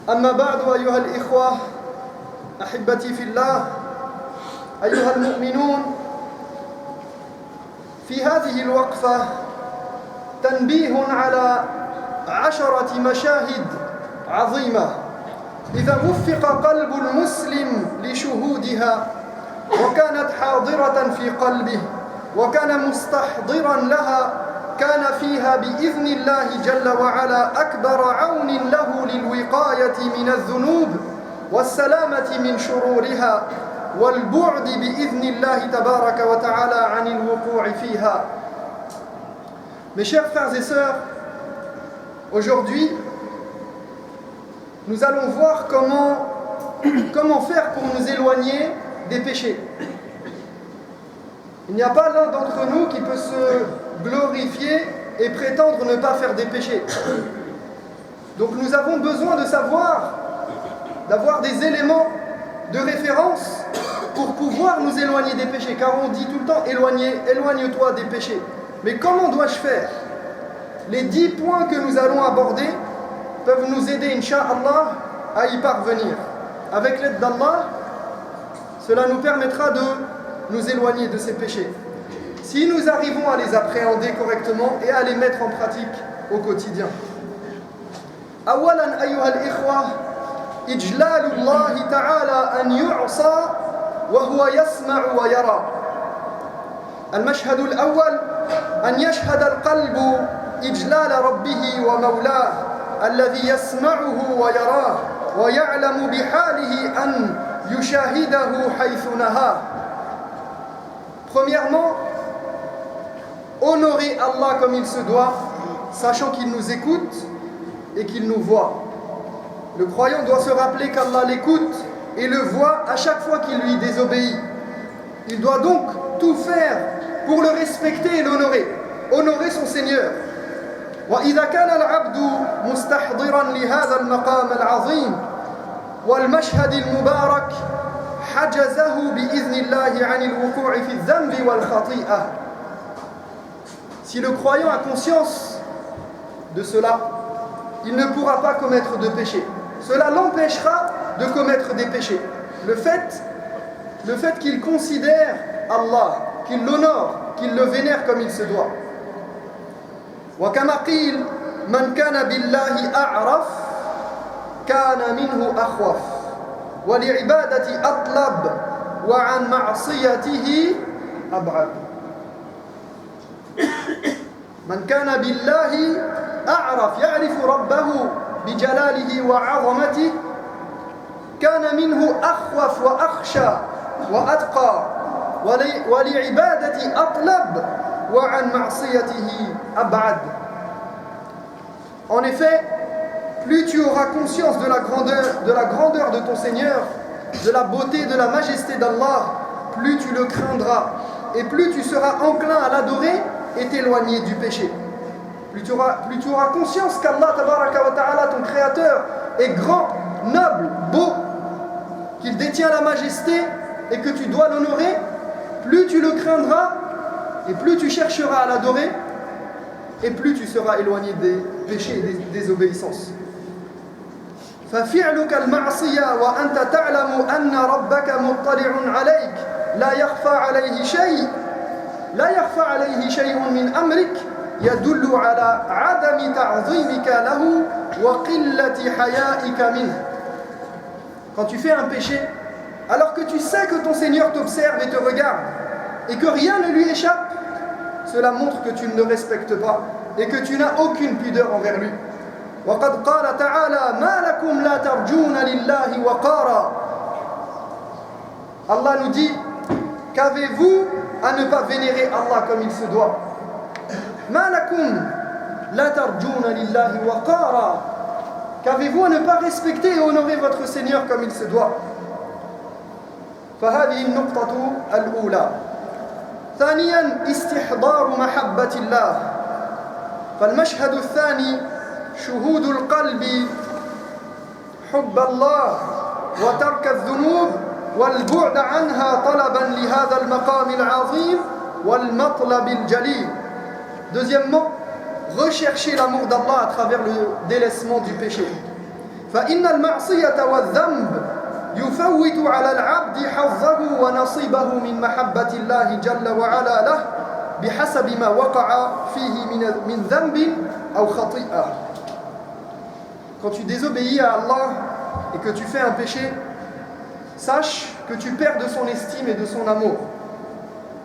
أما بعد أيها الإخوة أحبتي في الله أيها المؤمنون في هذه الوقفة تنبيه على 10 مشاهد عظيمة إذا وفق قلب المسلم لشهودها وكانت حاضرة في قلبه وكان مستحضرا لها كان فيها بإذن الله جل وعلا أكبر عون له للوقاية من الذنوب والسلامة من شرورها والبعد بإذن الله تبارك وتعالى عن الوقوع فيها. Mes chers frères et sœurs, aujourd'hui, nous allons voir comment faire pour nous éloigner des péchés. Il n'y a pas l'un d'entre nous qui peut se glorifier et prétendre ne pas faire des péchés. Donc nous avons besoin de savoir, d'avoir des éléments de référence pour pouvoir nous éloigner des péchés. Car on dit tout le temps, éloigne-toi des péchés. Mais comment dois-je faire? Les 10 points que nous allons aborder peuvent nous aider, Inch'Allah, à y parvenir. Avec l'aide d'Allah, cela nous permettra de nous éloigner de ces péchés. Si nous arrivons à les appréhender correctement et à les mettre en pratique au quotidien. أولاً أيها الإخوة إجلال الله تعالى أن يعصى وهو يسمع ويرى. المشهد الأول أن يشهد القلب إجلال ربه ومولاه الذي يسمعه ويراه ويعلم بحاله أن يشاهده حيث نهاه. Premièrement, honorer Allah comme il se doit, sachant qu'il nous écoute et qu'il nous voit. Le croyant doit se rappeler qu'Allah l'écoute et le voit à chaque fois qu'il lui désobéit. Il doit donc tout faire pour le respecter et l'honorer, honorer son Seigneur. وإذا كان العبد مستحضرا لهذا المقام العظيم والمشهد المبارك حجزه بإذن الله عن الوقوع في الذنب والخطيئة. Si le croyant a conscience de cela, il ne pourra pas commettre de péché. Cela l'empêchera de commettre des péchés. Le fait qu'il considère Allah, qu'il l'honore, qu'il le vénère comme il se doit. وكما قيل من كان بالله أعرف كان منه أخوف ولعبادة أطلب وعن معصيته أبعد. من كان بالله أعرف يعرف ربه بجلاله وعظمته كان منه أخوف وأخشى وأتقى ولعبادة أطلب وعن معصيته أبعد. En effet, plus tu auras conscience de la grandeur de ton Seigneur, de la beauté, de la majesté d'Allah, plus tu le craindras et plus tu seras enclin à l'adorer et t'éloigner du péché. Plus tu auras conscience qu'Allah tabaraka wa ta'ala, ton créateur, est grand, noble, beau, qu'il détient la majesté et que tu dois l'honorer, plus tu le craindras et plus tu chercheras à l'adorer et plus tu seras éloigné des péchés et des désobéissances. ففعلك المعصية وأنت تعلم أن ربك مطلع عليك لا يخفى عليه شيء من أمرك يدل على عدم تعظيمك له وقلة حيائك منه. Quand tu fais un péché, alors que tu sais que ton Seigneur t'observe et te regarde et que rien ne lui échappe, cela montre que tu ne le respectes pas et que tu n'as aucune pudeur envers lui. وقد قال تعالى ما لكم لا ترجون لله وقارا. Allah nous dit, qu'avez-vous à ne pas vénérer Allah comme il se doit? ما لكم لا ترجون لله وقارا. Qu'avez-vous à ne pas respecter et honorer votre Seigneur comme il se doit? فهذه النقطة الأولى. ثانيا استحضار محبة الله. فالمشهد الثاني شهود القلب حب الله وترك الذنوب والبعد عنها طلبا لهذا المقام العظيم والمطلب الجليل. Deuxièmement, rechercher l'amour d'Allah à travers le délaissement du péché. فإن المعصية والذنب يفوت على العبد حظه ونصيبه من محبة الله جل وعلا له بحسب ما وقع فيه من ذنب أو خطيئة. Quand tu désobéis à Allah et que tu fais un péché, sache que tu perds de son estime et de son amour.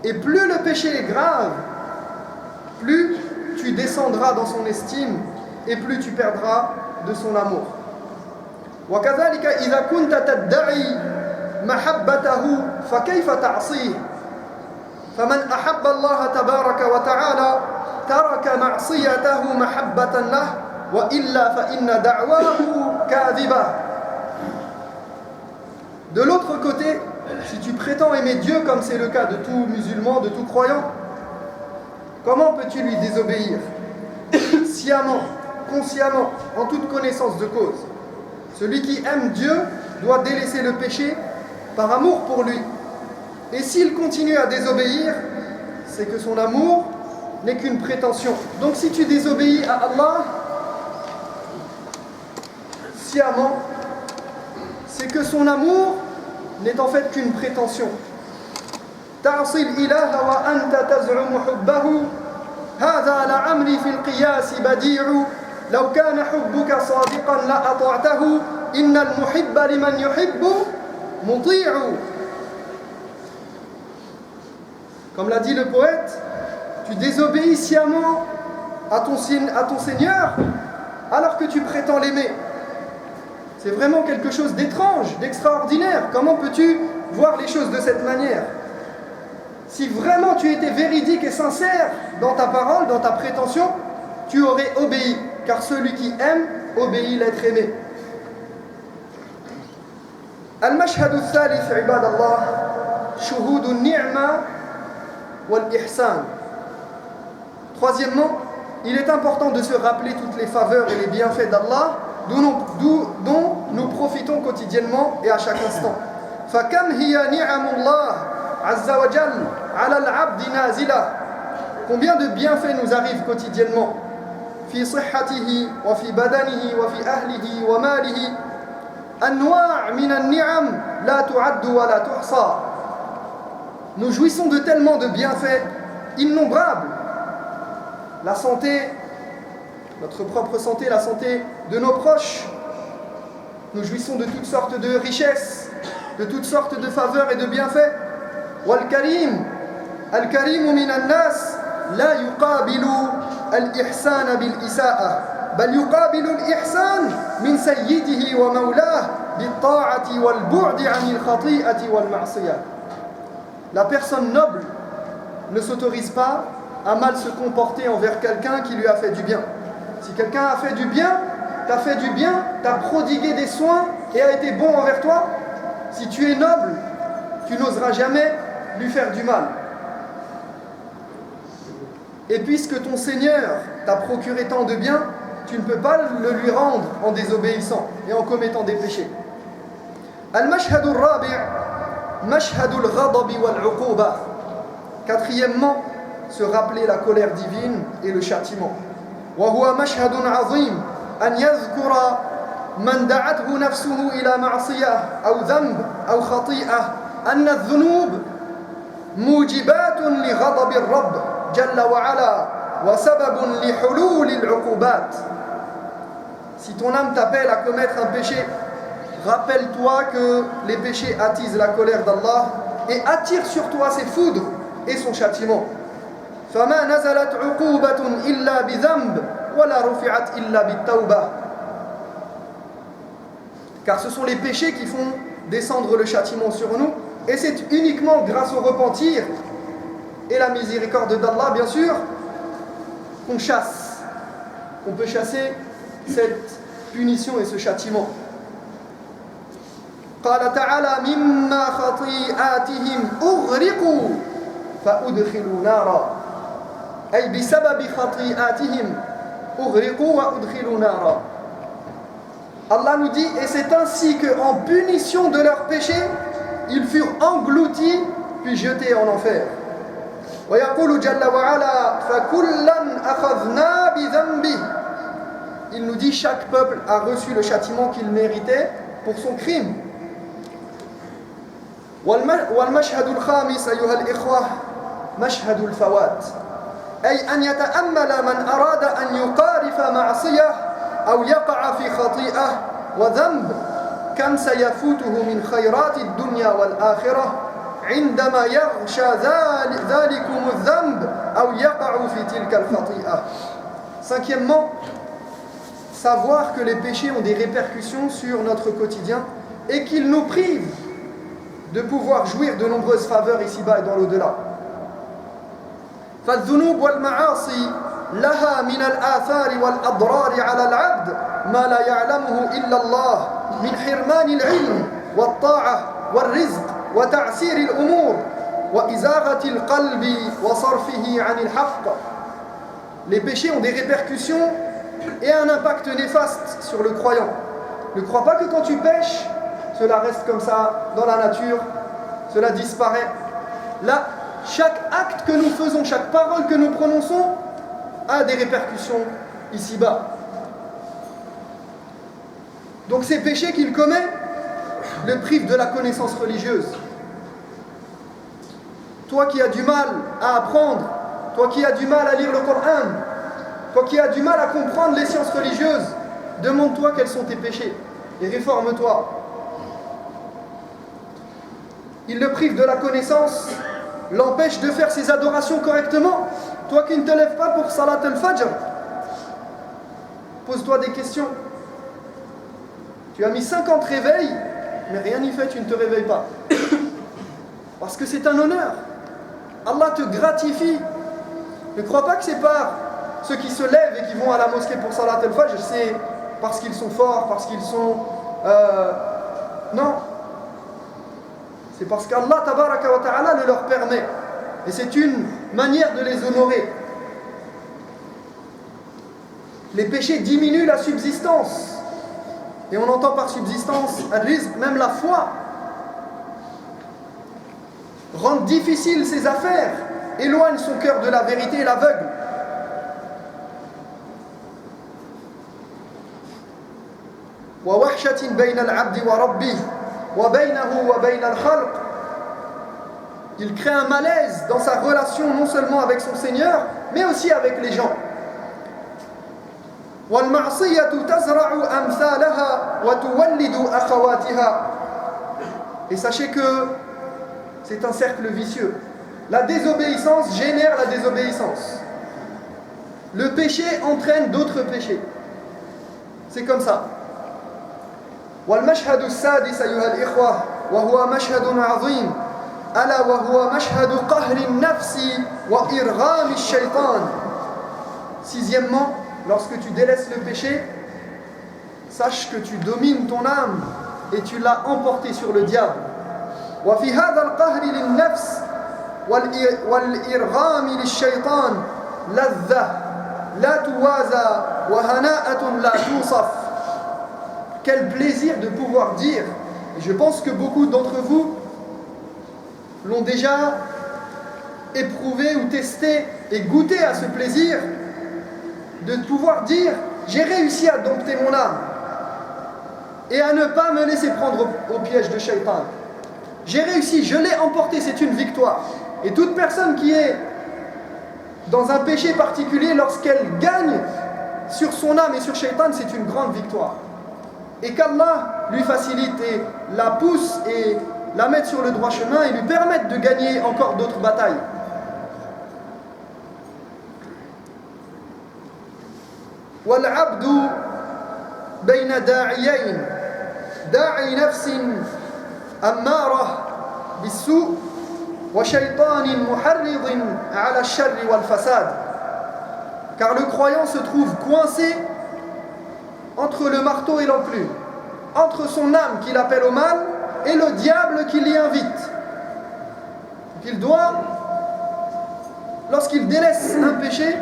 Et plus le péché est grave, plus tu descendras dans son estime et plus tu perdras de son amour. وكذلك إذا كنت تدعي محبته فكيف تعصيه؟ فمن أحب الله تبارك وتعالى ترك معصيته محبة له وإلا فإن دعواه كاذبة. De l'autre côté, si tu prétends aimer Dieu comme c'est le cas de tout musulman, de tout croyant, comment peux-tu lui désobéir? Sciemment, consciemment, en toute connaissance de cause. Celui qui aime Dieu doit délaisser le péché par amour pour lui. Et s'il continue à désobéir, c'est que son amour n'est qu'une prétention. Donc si tu désobéis à Allah sciemment, c'est que son amour n'est en fait qu'une prétention. تعصي الإله وأنت تزعم حبه هذا لعمري في القياس بديع لو كان حبك صادقا لأطعته إن المحب لمن يحب مطيع. Comme l'a dit le poète, tu désobéis sciemment à ton Seigneur alors que tu prétends l'aimer. C'est vraiment quelque chose d'étrange, d'extraordinaire. Comment peux-tu voir les choses de cette manière? Si vraiment tu étais véridique et sincère dans ta parole, dans ta prétention, tu aurais obéi, car celui qui aime obéit l'être aimé. المشهد الثالث عباد الله شهود النعمة والإحسان. Troisièmement, il est important de se rappeler toutes les faveurs et les bienfaits d'Allah dont nous profitons quotidiennement et à chaque instant. فكم هي نعم الله عز وجل على العبد نازلة. Combien de bienfaits nous arrivent quotidiennement? في صحته وفي بدنه وفي أهله وماله أنواع من النعم لا تعد ولا تحصى. Nous jouissons de tellement de bienfaits innombrables. La santé, notre propre santé, la santé de nos proches. Nous jouissons de toutes sortes de richesses, de toutes sortes de faveurs et de bienfaits. والكريم الكريم من الناس لا يقابل الإحسان بالإساءة بل يقابل الإحسان من سيده ومولاه بالطاعة والبعد عن الخطيئة والمعصية. La personne noble ne s'autorise pas à mal se comporter envers quelqu'un qui lui a fait du bien. Si quelqu'un a fait du bien, t'a prodigué des soins et a été bon envers toi, si tu es noble, tu n'oseras jamais lui faire du mal. Et puisque ton Seigneur t'a procuré tant de bien, tu ne peux pas le lui rendre en désobéissant et en commettant des péchés. Al-mashhadu al-rabi' mashhadu al-ghadabi wal-uquba. Quatrièmement, se rappeler la colère divine et le châtiment. وهو مشهد عظيم أن يذكر من دعته نفسه إلى معصية أو ذنب أو خطيئة أن الذنوب موجبات لغضب الرب جل وعلا وسبب لحلول العقوبات. Si ton âme t'appelle à commettre un péché, rappelle-toi que les péchés attisent la colère d'Allah et attirent sur toi ses foudres et son châtiment. فما نزلت عقوبة إلا بذنب ولا رفعت إلا بالتوبة. Car ce sont les péchés qui font descendre le châtiment sur nous, et c'est uniquement grâce au repentir et la miséricorde d'Allah, bien sûr, qu'on peut chasser cette punition et ce châtiment. قال تعالى مما خطيئاتهم أغرقوا فأدخلوا نارا أي بسبب خطيئاتهم أغرقوا وأدخلوا نارا. Allah nous dit, et c'est ainsi qu'en punition de leurs péchés, ils furent engloutis puis jetés en enfer. ويقول جل وعلا فكلا أخذنا بذنبه. il nous dit chaque peuple a reçu le châtiment qu'il méritait pour son crime. والمشهد الخامس أيها الإخوة مشهد الفوات أي أن يتأمل من أراد أن يقارف معصية أو يقع في خطيئة وذنب كم سيفوته من خيرات الدنيا والآخرة عندما يغشى ذلكم الذنب أو يقع في تلك الخطيئة. Cinquièmement, savoir que les péchés ont des répercussions sur notre quotidien et qu'ils nous privent de pouvoir jouir de nombreuses faveurs ici-bas et dans l'au-delà. فالذنوب والمعاصي لها من الآثار والأضرار على العبد ما لا يعلمه إلا الله من حرمان العلم والطاعة والرزق وتعسير الأمور وإزاغة القلب وصرفه عن الحق. Les péchés ont des répercussions et un impact néfaste sur le croyant. Ne crois pas que quand tu pêches, cela reste comme ça dans la nature, cela disparaît. Là, chaque acte que nous faisons, chaque parole que nous prononçons a des répercussions ici-bas. Donc ces péchés qu'il commet le privent de la connaissance religieuse. Toi qui as du mal à apprendre, toi qui as du mal à lire le Coran, toi qui as du mal à comprendre les sciences religieuses, demande-toi quels sont tes péchés et réforme-toi. Il le prive de la connaissance, l'empêche de faire ses adorations correctement. Toi qui ne te lèves pas pour Salat al-Fajr, pose-toi des questions. Tu as mis 50 réveils, mais rien n'y fait, tu ne te réveilles pas. Parce que c'est un honneur. Allah te gratifie. Ne crois pas que c'est par ceux qui se lèvent et qui vont à la mosquée pour Salat al-Fajr, c'est parce qu'ils sont forts, parce qu'ils sont... Non. C'est parce qu'Allah tabaraka wa ta'ala le leur permet. Et c'est une manière de les honorer. Les péchés diminuent la subsistance. Et on entend par subsistance, al-rizq, même la foi. Rendent difficiles ses affaires, éloigne son cœur de la vérité et l'aveugle. ووحشة بين العبد وربه وبينه وبين الخلق. Il crée un malaise dans sa relation non seulement avec son Seigneur, mais aussi avec les gens. والمعصية تزرع أمثالها وتولد أخواتها. Et sachez que c'est un cercle vicieux. La désobéissance génère la désobéissance. Le péché entraîne d'autres péchés. C'est comme ça. والمشهد السادس أيها الإخوة وهو مشهد عظيم ألا وهو مشهد قهر النفس وإرغام الشيطان. Sixièmement, lorsque tu délaisses le péché, sache que tu domines ton âme et tu l'as emporté sur le diable. وفي هذا القهر للنفس والإرغام للشيطان لذة لا توازى وهناءة لا توصف. Quel plaisir de pouvoir dire, et je pense que beaucoup d'entre vous l'ont déjà éprouvé ou testé et goûté à ce plaisir de pouvoir dire j'ai réussi à dompter mon âme et à ne pas me laisser prendre au piège de Shaitan. J'ai réussi, je l'ai emporté, c'est une victoire. Et toute personne qui est dans un péché particulier, lorsqu'elle gagne sur son âme et sur Shaitan, c'est une grande victoire. Et qu'Allah lui facilite et la pousse et la mette sur le droit chemin et lui permette de gagner encore d'autres batailles. والعبد بين داعيين داعي نفس أمارة بالسوء وشيطان محرض على الشر والفساد. Car le croyant se trouve coincé entre le marteau et l'enclume, entre son âme qui l'appelle au mal et le diable qui l'y invite. Il doit, lorsqu'il délaisse un péché,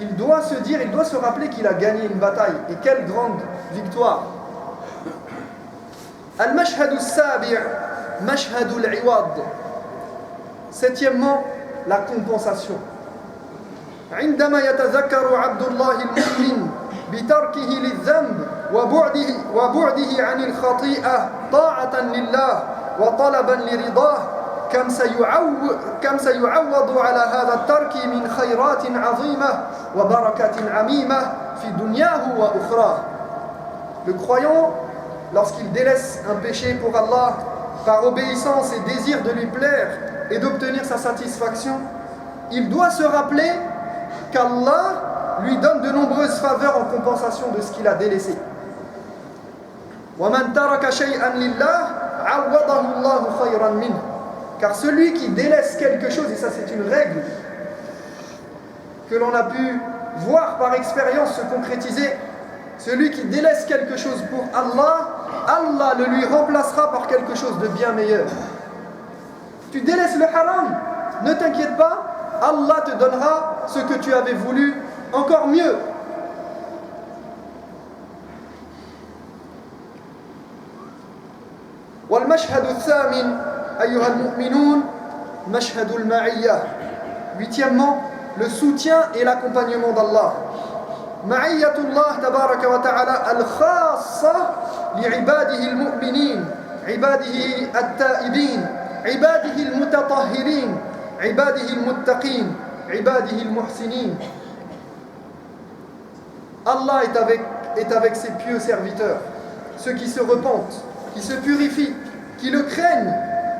il doit se dire, il doit se rappeler qu'il a gagné une bataille. Et quelle grande victoire! Al-mashhad al-sabi' mashhad al-iwad. Septièmement, la compensation. عندما يتذكر عبد الله المؤمن بتركه للذنب وبعده عن الخطيئة طاعة لله وطلبا لرضاه كم سيعوض على هذا الترك من خيرات عظيمة وبركة عميمة في دنياه وأخراه. Le croyant, lorsqu'il délaisse un péché pour Allah, par obéissance et désir de lui plaire et d'obtenir sa satisfaction, il doit se rappeler qu'Allah lui donne de nombreuses faveurs en compensation de ce qu'il a délaissé. وَمَنْ تَرَكَ شَيْئًا لِلَّهِ عَوَّضَهُ اللَّهُ خَيْرًا مِنْهُ. Car celui qui délaisse quelque chose, et ça c'est une règle que l'on a pu voir par expérience se concrétiser, celui qui délaisse quelque chose pour Allah, Allah le lui remplacera par quelque chose de bien meilleur. Tu délaisses le haram, ne t'inquiète pas, Allah te donnera ce que tu avais voulu encore mieux. والمشهد الثامن أيها المؤمنون مشهد المعية. Huitièmement, le soutien et l'accompagnement d'Allah. معية الله تبارك وتعالى الخاصة لعباده المؤمنين، عباده التائبين، عباده المتطهرين، عباده المتقين، عباده المحسنين. Allah est avec ses pieux serviteurs, ceux qui se repentent, qui se purifient, qui le craignent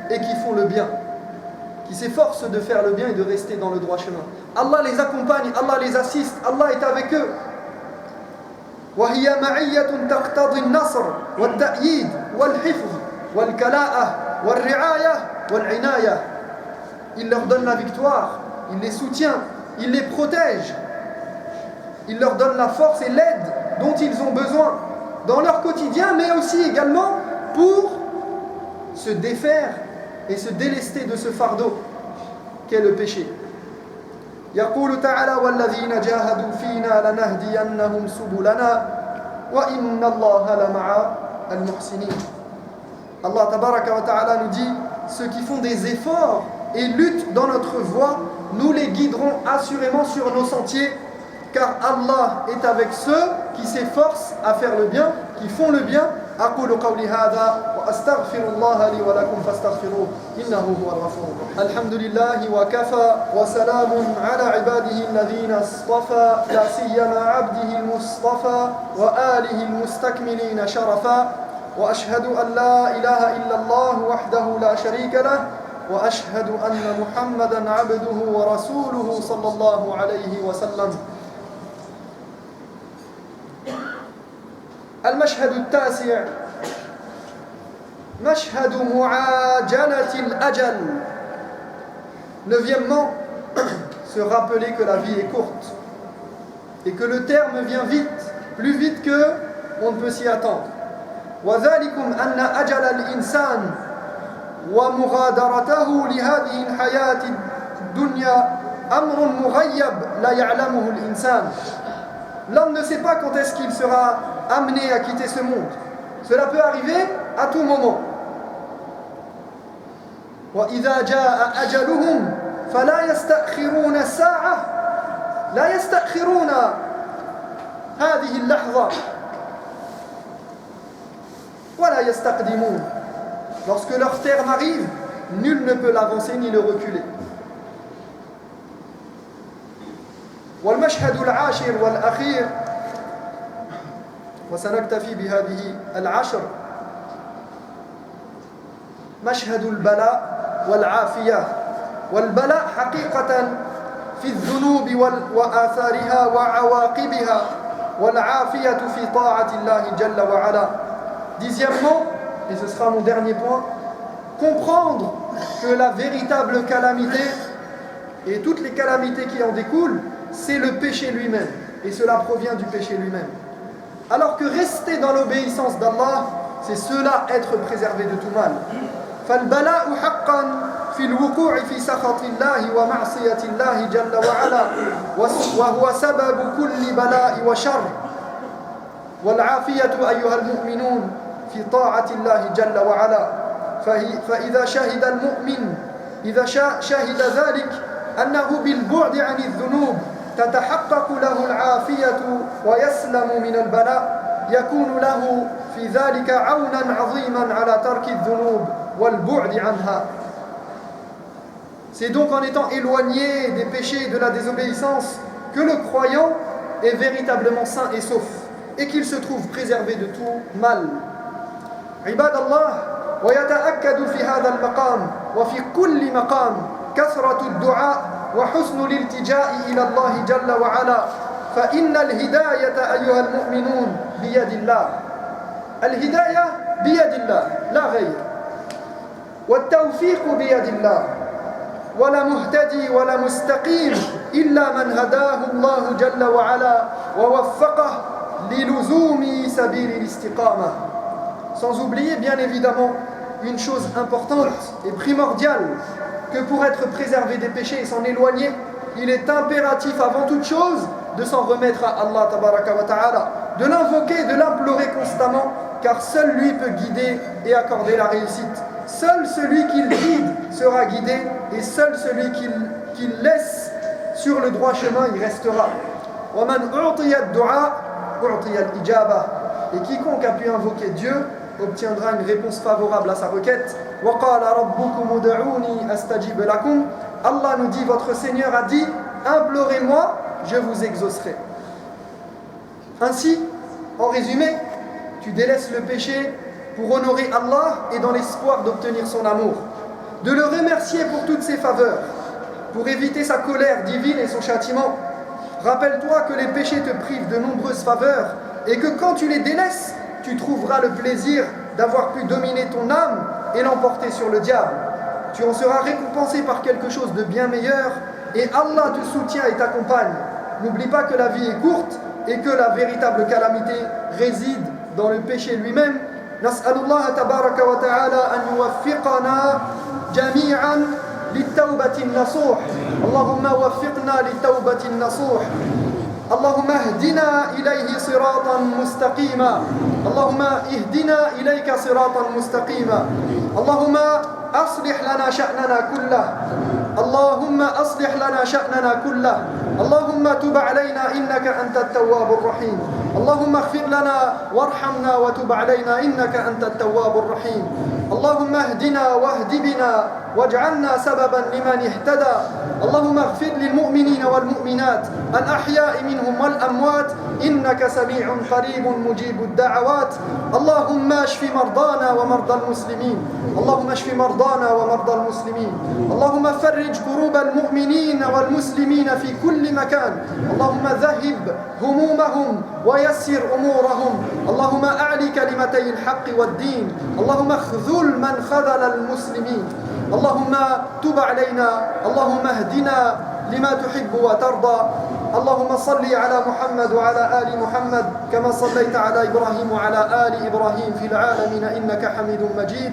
et qui font le bien, qui s'efforcent de faire le bien et de rester dans le droit chemin. Allah les accompagne, Allah les assiste, Allah est avec eux. وهي معية تقتضي النصر والتأييد والحفظ والكلاءة والرعاية والعناية. Il leur donne la victoire, il les soutient, il les protège, il leur donne la force et l'aide dont ils ont besoin dans leur quotidien, mais aussi également pour se défaire et se délester de ce fardeau qu'est le péché. يقول تعالى والذين جاهدوا فينا لنهدينهم سبلنا وإن الله لمع المحسنين. Allah tabaraka wa ta'ala nous dit, ceux qui font des efforts et luttent dans notre voie, nous les guiderons assurément sur nos sentiers, car Allah est avec ceux qui s'efforcent à faire le bien, qui font le bien. أقول قولي هذا وأستغفر الله لي ولكم فاستغفروه إنه هو الغفور الرحيم. الحمد لله وكفى وسلام على عباده الذين اصطفى لا سيما عبده المصطفى وآله المستكملين شرفا وأشهد أن لا إله إلا الله وحده لا شريك له وأشهد أن محمدا عبده ورسوله صلى الله عليه وسلم. المشهد التاسع مشهد معاجلة الأجل. Neuvièmement, se rappeler que la vie est courte et que le terme vient vite, plus vite que on ne peut s'y attendre. وذلكم أن أجل الإنسان ومغادرته لهذه الحياة الدنيا أمر مغيب لا يعلمه الإنسان. L'homme ne sait pas quand est-ce qu'il sera amené à quitter ce monde. Cela peut arriver à tout moment. وإذا جاء أجلهم فلا يستأخرون الساعة لا يستأخرون هذه اللحظة ولا يستقدمون. Lorsque leur terme arrive, nul ne peut l'avancer ni le reculer. والمشهد العاشر والأخير وسنكتفي بهذه العشر مشهد البلاء والعافية. والبلاء حقيقة في الذنوب وآثارها وعواقبها والعافية في طاعة الله جل وعلا. Dixièmement, et ce sera mon dernier point, comprendre que la véritable calamité et toutes les calamités qui en découlent, c'est le péché lui-même, et cela provient du péché lui-même. Alors que rester dans l'obéissance d'Allah, c'est cela être préservé de tout mal. فالبلاء حقا في الوقوع في سخط الله ومعصية الله جل وعلا وهو سبب كل بلاء وشر. والعافية أيها المؤمنون في طاعة الله جل وعلا. فإذا شهد المؤمن إذا شهد ذلك أنه بالبعد عن الذنوب تتحقق له العافية ويسلم من البلاء يكون له في ذلك عونا عظيما على ترك الذنوب والبعد عنها. C'est donc en étant éloigné des péchés et de la désobéissance que le croyant est véritablement sain et sauf et qu'il se trouve préservé de tout mal. عباد الله ويتأكد في هذا المقام وفي كل مقام كثرة الدعاء وحسن الالتجاء إلى الله جل وعلا فإن الهداية أيها المؤمنون بيد الله. الهداية بيد الله لا غير والتوفيق بيد الله ولا مهتدي ولا مستقيم إلا من هداه الله جل وعلا ووفقه للزوم سبيل الاستقامة. Sans oublier bien évidemment une chose importante et primordiale, que pour être préservé des péchés et s'en éloigner, il est impératif avant toute chose de s'en remettre à Allah tabaraka wa ta'ala, de l'invoquer, de l'implorer constamment, car seul lui peut guider et accorder la réussite. Seul celui qu'il guide sera guidé et seul celui qu'il laisse sur le droit chemin y restera. وَمَنْ أُعْطِيَ الدُّعَاء أُعْطِيَ الْإِجَابَةِ. Et quiconque a pu invoquer Dieu obtiendra une réponse favorable à sa requête. وَقَالَ رَبُّكُمُ ادْعُونِي أَسْتَجِبْ لَكُمْ. Allah nous dit, votre Seigneur a dit, implorez-moi, je vous exaucerai. Ainsi, en résumé, tu délaisses le péché pour honorer Allah et dans l'espoir d'obtenir son amour, de le remercier pour toutes ses faveurs, pour éviter sa colère divine et son châtiment. Rappelle-toi que les péchés te privent de nombreuses faveurs et que quand tu les délaisses, tu trouveras le plaisir d'avoir pu dominer ton âme et l'emporter sur le diable. Tu en seras récompensé par quelque chose de bien meilleur et Allah te soutient et t'accompagne. N'oublie pas que la vie est courte et que la véritable calamité réside dans le péché lui-même. نسأل الله تبارك وتعالى أن يوفقنا جميعا للتوبة النصوح. اللهم وفقنا للتوبة النصوح. اللهم اهدنا إليه صراطا مستقيما. اللهم اهدنا إليك صراطا مستقيما. اللهم أصلح لنا شأننا كله. اللهم أصلح لنا شأننا كله. اللهم تب علينا إنك أنت التواب الرحيم. اللهم اغفر لنا وارحمنا وتب علينا إنك أنت التواب الرحيم. اللهم اهدنا واهد بنا واجعلنا سببا لمن اهتدى. اللهم اغفر للمؤمنين والمؤمنات الأحياء منهم والأموات إنك سميع قريب مجيب الدعوات. اللهم اشف مرضانا ومرضى المسلمين. اللهم اشف مرضانا ومرضى المسلمين. اللهم فرج كروب المؤمنين والمسلمين في كل مكان. اللهم ذهب همومهم ويسر أمورهم. اللهم أعلي كلمتي الحق والدين. اللهم اخذل من خذل المسلمين. اللهم تب علينا. اللهم اهدنا لما تحب وترضى. اللهم صل على محمد وعلى آل محمد كما صليت على إبراهيم وعلى آل إبراهيم في العالمين إنك حميد مجيد.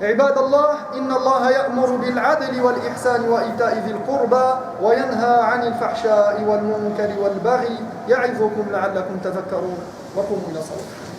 عباد الله إن الله يأمر بالعدل والإحسان وإيتاء ذي القربى وينهى عن الفحشاء والمنكر والبغي يعظكم لعلكم تذكرون وقوموا إلى صلاة.